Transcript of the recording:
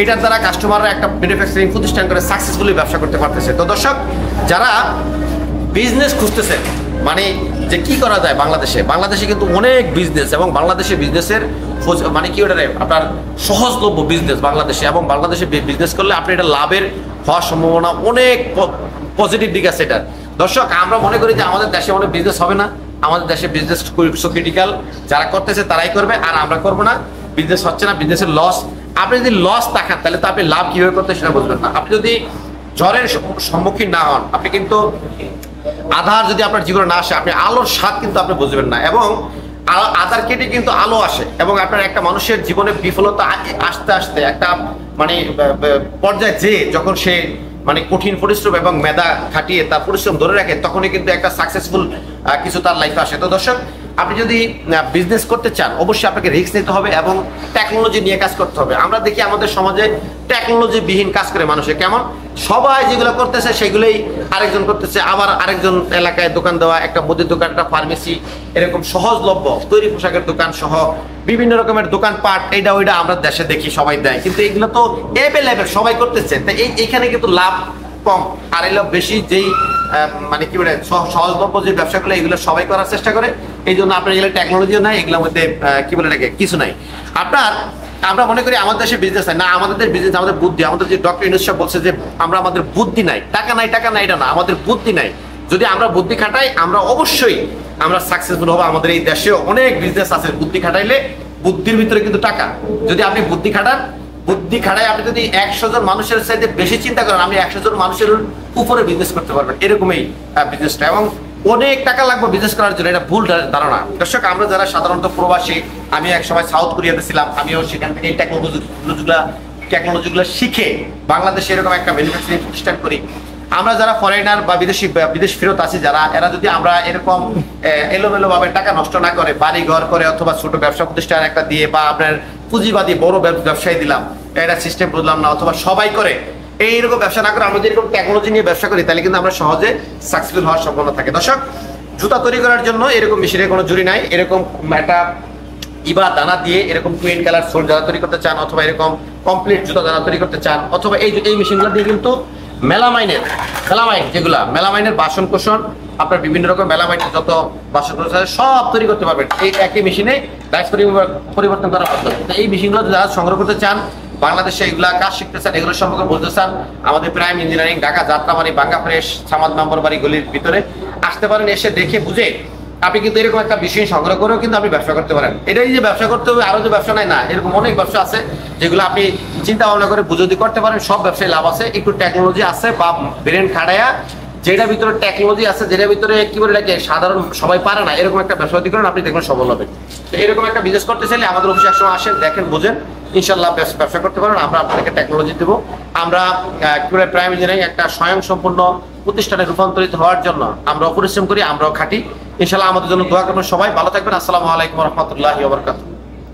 এটার দ্বারা কাস্টমাররা একটা ম্যানুফ্যাকচারিং প্রতিষ্ঠান করে সাকসেসফুলি ব্যবসা করতে পারতেছে। তো দর্শক, যারা বিজনেস খুঁজতেছে মানে যে কি করা যায় বাংলাদেশে কিন্তু অনেক বিজনেস, এবং বাংলাদেশে বিজনেসের মানে কি ওটা আপনার সহজলভ্য বিজনেস বাংলাদেশে, এবং বাংলাদেশে বিজনেস করলে আপনি এটা লাভের হওয়ার সম্ভাবনা অনেক পজিটিভ দিক আছে এটার। দর্শক, আমরা মনে করি যে আমাদের দেশে অনেক বিজনেস হবে না, আমাদের দেশে বিজনেস সো ক্রিটিক্যাল, যারা করতেছে তারাই করবে, আর আমরা করবো না। বিজনেস হচ্ছে না, বিজনেসের লস। আপনি যদি লস দেখান তাহলে তো আপনি লাভ কিভাবে করতে সেটা বুঝবেন না। আপনি যদি ঝড়ের সম্মুখীন না হন, আপনি কিন্তু আধার যদি আপনার জীবনে না আসে, আপনি আলোর স্বাদ কিন্তু আপনি বুঝবেন না। এবং আধার কেটে কিন্তু আলো আসে, এবং আপনার একটা মানুষের জীবনে বিফলতা আস্তে আস্তে একটা মানে পর্যায়ে যে যখন সে মানে কঠিন পরিশ্রম এবং মেধা খাটিয়ে তার পরিশ্রম ধরে রাখে, তখনই কিন্তু একটা সাকসেসফুল কিছু তার লাইফে আসে। তো দর্শক, আপনি যদি বিজনেস করতে চান, অবশ্যই আপনাকে রিস্ক নিতে হবে এবং টেকনোলজি নিয়ে কাজ করতে হবে। আমরা দেখি আমাদের সমাজে টেকনোলজি বিহীন কাজ করে মানুষে, কেমন সবাই যেগুলো করতেছে সেগুলোই আরেকজন করতেছে, আবার আরেকজন এলাকায় দোকান দেওয়া, একটা মুদির দোকান, একটা ফার্মেসি, এরকম সহজলভ্য তৈরি পোশাকের দোকান সহ বিভিন্ন রকমের দোকানপাট, এইটা ওইটা আমরা দেশে দেখি সবাই দেয়, কিন্তু এগুলো তো অ্যাভেলেবেল, সবাই করতেছে। তো এইখানে কিন্তু লাভ কম, আর এগুলো বেশি যেই মানে কি বলে সহজলভ্য যে ব্যবসাগুলো, এগুলো সবাই করার চেষ্টা করে। এই জন্য আপনার এগুলো টেকনোলজিও নাই, এগুলোর মধ্যে কি বলে এটাকে কিছু নাই। আমরা মনে করি আমাদের দেশে বিজনেস নাই, না, আমাদের বিজনেস, আমাদের বুদ্ধি। আমাদের যে ডক্টর ইউনূস সাহেব বলছে যে আমাদের বুদ্ধি নাই, টাকা নাই, এটা না, আমাদের বুদ্ধি নাই। যদি আমরা বুদ্ধি খাটাই, আমরা অবশ্যই আমরা সাকসেসফুল হবো। আমাদের এই দেশে অনেক বিজনেস আছে, বুদ্ধি খাটাইলে, বুদ্ধির ভিতরে কিন্তু টাকা। যদি আপনি বুদ্ধি খাটায় আপনি যদি 100 জন মানুষের চাইতে বেশি চিন্তা করেন, আপনি 100 জন মানুষের উপরে বিজনেস করতে পারবেন, এরকমই বিজনেসটা। এবং অনেক টাকা লাগবে বিজনেস করার জন্য, এটা ভুল ধারণা। দর্শক, আমরা যারা সাধারণত প্রবাসী, আমি এক সময় সাউথ কোরিয়াতে ছিলাম, আমিও সেখান থেকে এই টেকনোলজিগুলো শিখে বাংলাদেশে এরকম একটা ম্যানুফ্যাকচারিং প্রতিষ্ঠান করি। আমরা যারা ফরেনার বা বিদেশ ফেরত আছি যারা, এরা যদি আমরা এরকম এলোমেলো ভাবে টাকা নষ্ট না করে, বাড়ি ঘর করে অথবা ছোট ব্যবসা প্রতিষ্ঠান একটা দিয়ে, বা আপনার পুঁজিবাদী বড় ব্যবসায়ী দিলাম, এটা সিস্টেম বুঝলাম না, অথবা সবাই করে এইরকম ব্যবসা না করে আমরা যদি এরকম টেকনোলজি নিয়ে ব্যবসা করি, তাহলে কিন্তু আমরা সহজে সাকসেসফুল হওয়ার সম্ভাবনা থাকে। দর্শক, জুতা তৈরি করার জন্য এরকম মেশিনের কোনো জুড়ি নাই। এরকম একটা ইবা দানা দিয়ে এরকম টুইন কালার সোল যারা তৈরি করতে চান, অথবা এরকম কমপ্লিট জুতা যারা তৈরি করতে চান, অথবা এই মেশিনগুলো দিয়ে কিন্তু মেলামাইনের বাসন কোষণ, আপনার বিভিন্ন রকম মেলামাইনের যত বাসন কোষণ আছে সব তৈরি করতে পারবেন এই একই মেশিনে, ডাইস পরিবর্তন করার পদ্ধতি। এই মেশিনগুলো যারা সংগ্রহ করতে চান, বাংলাদেশে এগুলা কাজ শিখতে চান, এগুলো সম্পর্কে বলতে চান, আমাদের প্রাইম ইঞ্জিনিয়ারিং, ঢাকা যাত্রাবাড়ি, বাঙ্গা ফ্রেশ, সামাদ নম্বর বাড়ি গলির ভিতরে আসতে পারেন। এসে দেখে বুঝে আপনি কিন্তু এরকম একটা মেশিন সংগ্রহ করেও কিন্তু আপনি ব্যবসা করতে পারেন। এটাই যে ব্যবসা করতে হবে, আরো যে ব্যবসা নাই না, এরকম অনেক ব্যবসা আছে যেগুলো আপনি চিন্তা ভাবনা করে বুঝে যদি করতে পারেন, সব ব্যবসায় লাভ আছে। একটু টেকনোলজি আছে বা ব্রেন খাটায়া, যেটার ভিতরে টেকনোলজি আছে, যেটার ভিতরে কি বলে লাগে সাধারণ সবাই পারে না, এরকম একটা ব্যবসা করেন, আপনি দেখবেন সফল হবে। তো এরকম একটা বিজনেস করতে চাইলে আমাদের অফিসে একসময় আসেন, দেখেন, বোঝেন, ইনশাল্লাহ ব্যবসা করতে পারেন। আমরা আপনাদেরকে টেকনোলজি দেবো। আমরা প্রাইম ইঞ্জিনিয়ারিং একটা স্বয়ংসম্পূর্ণ প্রতিষ্ঠানে রূপান্তরিত হওয়ার জন্য আমরা পরিশ্রম করি, আমরাও খাটি। ইনশাল্লাহ আমাদের জন্য দোয়া করবেন। সবাই ভালো থাকবেন। আসসালামু আলাইকুম ওয়া রাহমাতুল্লাহি ওয়া বারাকাতুহু।